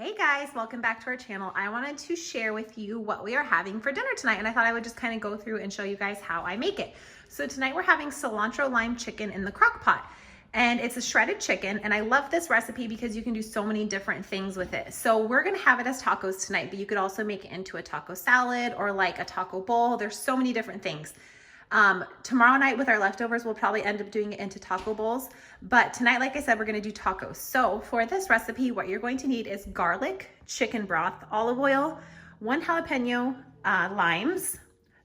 Hey guys, welcome back to our channel. I wanted to share with you what we are having for dinner tonight, and I thought I would just kind of go through and show you guys how I make it. So tonight we're having cilantro lime chicken in the crock pot, and it's a shredded chicken, and I love this recipe because you can do so many different things with it. So we're gonna have it as tacos tonight, but you could also make it into a taco salad or like a taco bowl. There's so many different things. Tomorrow night with our leftovers, we'll probably end up doing it into taco bowls. But tonight, like I said, we're gonna do tacos. So for this recipe, what you're going to need is garlic, chicken broth, olive oil, 1 jalapeno, limes,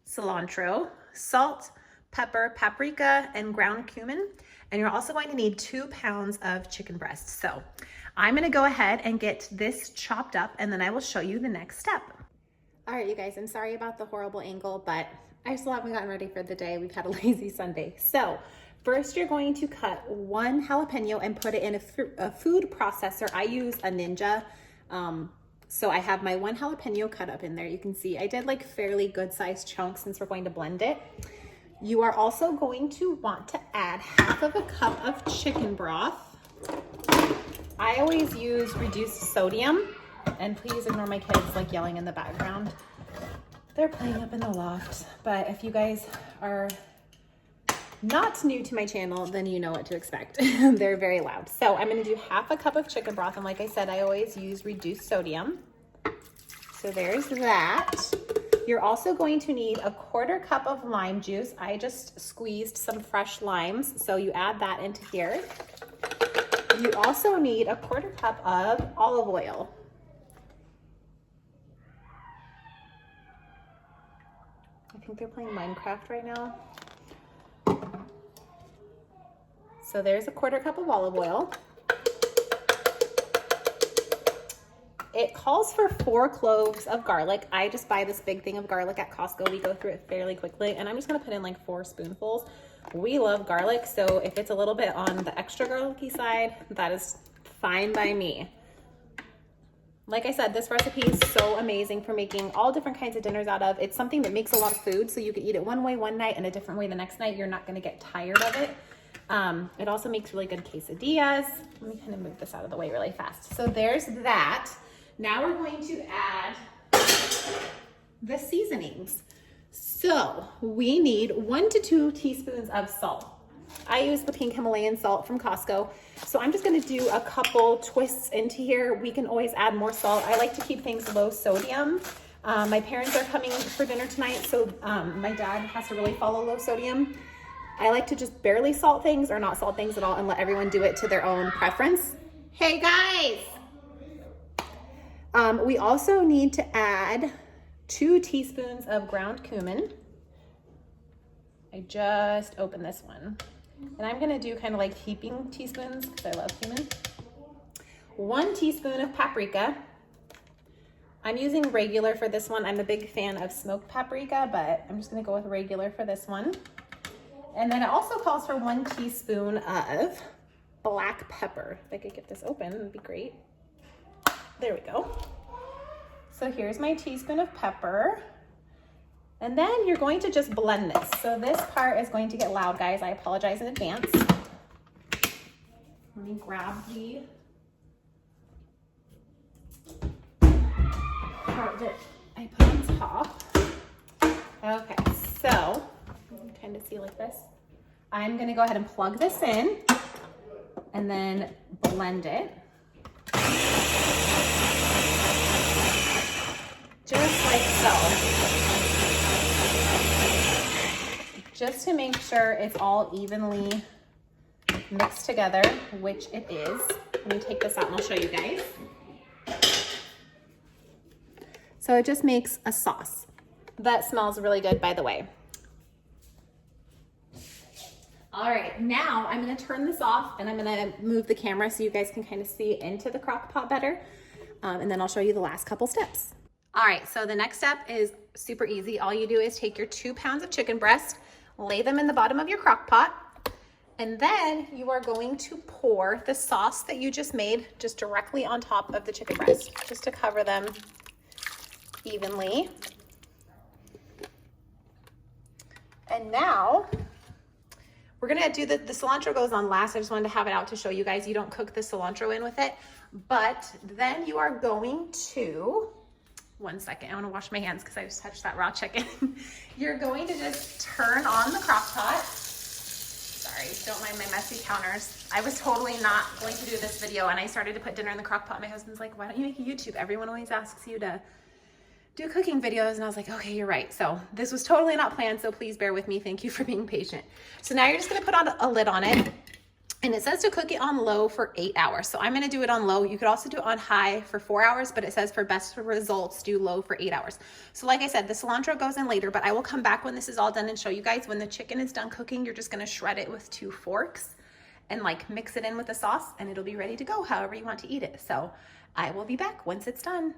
cilantro, salt, pepper, paprika, and ground cumin. And you're also going to need 2 pounds of chicken breast. So I'm gonna go ahead and get this chopped up, and then I will show you the next step. All right, you guys, I'm sorry about the horrible angle, but I still haven't gotten ready for the day. We've had a lazy Sunday. So first you're going to cut 1 jalapeno and put it in a food processor. I use a Ninja. So I have my 1 jalapeno cut up in there. You can see I did like fairly good sized chunks since we're going to blend it. You are also going to want to add 1/2 cup of chicken broth. I always use reduced sodium, and please ignore my kids like yelling in the background. They're playing up in the loft, but if you guys are not new to my channel, then you know what to expect. They're very loud. So I'm gonna do 1/2 cup of chicken broth, and like I said, I always use reduced sodium. So there's that. You're also going to need 1/4 cup of lime juice. I just squeezed some fresh limes, so you add that into here. You also need 1/4 cup of olive oil. I think they're playing Minecraft right now. So there's 1/4 cup of olive oil. It calls for 4 cloves of garlic. I just buy this big thing of garlic at Costco. We go through it fairly quickly, and I'm just gonna put in like 4 spoonfuls. We love garlic, so if it's a little bit on the extra garlicky side, that is fine by me. Like I said, this recipe is so amazing for making all different kinds of dinners out of. It's something that makes a lot of food, so you could eat it one way one night and a different way the next night. You're not gonna get tired of it. It also makes really good quesadillas. Let me kind of move this out of the way really fast. So there's that. Now we're going to add the seasonings. So we need 1 to 2 teaspoons of salt. I use the pink Himalayan salt from Costco. So I'm just gonna do a couple twists into here. We can always add more salt. I like to keep things low sodium. My parents are coming for dinner tonight, so my dad has to really follow low sodium. I like to just barely salt things or not salt things at all and let everyone do it to their own preference. Hey guys! We also need to add 2 teaspoons of ground cumin. I just opened this one. And I'm gonna do kind of like heaping teaspoons because I love cumin. 1 teaspoon of paprika. I'm using regular for this one. I'm a big fan of smoked paprika, but I'm just gonna go with regular for this one. And then it also calls for 1 teaspoon of black pepper. If I could get this open, it'd be great. There we go. So here's my teaspoon of pepper. And then you're going to just blend this. So this part is going to get loud, guys. I apologize in advance. Let me grab the part that I put on top. Okay, so you can kind of see like this. I'm gonna go ahead and plug this in and then blend it. Just like so. Just to make sure it's all evenly mixed together, which it is. Let me take this out and I'll show you guys. So it just makes a sauce. That smells really good, by the way. All right, now I'm gonna turn this off and I'm gonna move the camera so you guys can kind of see into the crock pot better. And then I'll show you the last couple steps. All right, so the next step is super easy. All you do is take your 2 pounds of chicken breast, lay them in the bottom of your crock pot, and then you are going to pour the sauce that you just made just directly on top of the chicken breast, just to cover them evenly. And now We're gonna do the cilantro goes on last. I just wanted to have it out to show you guys. You don't cook the cilantro in with it, but then you are going to, one second, I wanna wash my hands because I just touched that raw chicken. You're going to just turn on the crock pot. Sorry, don't mind my messy counters. I was totally not going to do this video and I started to put dinner in the crock pot. My husband's like, why don't you make a YouTube? Everyone always asks you to do cooking videos. And I was like, okay, you're right. So this was totally not planned. So please bear with me. Thank you for being patient. So now you're just gonna put on a lid on it. And it says to cook it on low for 8 hours. So I'm gonna do it on low. You could also do it on high for 4 hours, but it says for best results, do low for 8 hours. So like I said, the cilantro goes in later, but I will come back when this is all done and show you guys. When the chicken is done cooking, you're just gonna shred it with 2 forks and like mix it in with the sauce and it'll be ready to go however you want to eat it. So I will be back once it's done.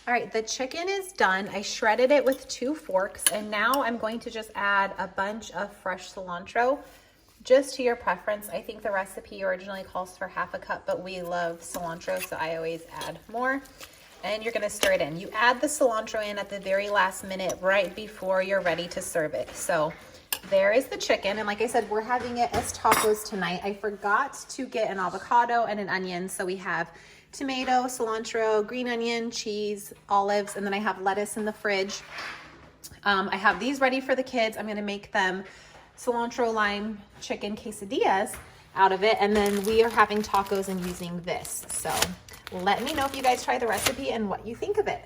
All right, the chicken is done. I shredded it with 2 forks and now I'm going to just add a bunch of fresh cilantro, just to your preference. I think the recipe originally calls for half a cup, but we love cilantro, so I always add more. And you're gonna stir it in. You add the cilantro in at the very last minute, right before you're ready to serve it. So there is the chicken. And like I said, we're having it as tacos tonight. I forgot to get an avocado and an onion. So we have tomato, cilantro, green onion, cheese, olives, and then I have lettuce in the fridge. I have these ready for the kids. I'm gonna make them cilantro lime chicken quesadillas out of it. And then we are having tacos and using this. So let me know if you guys try the recipe and what you think of it.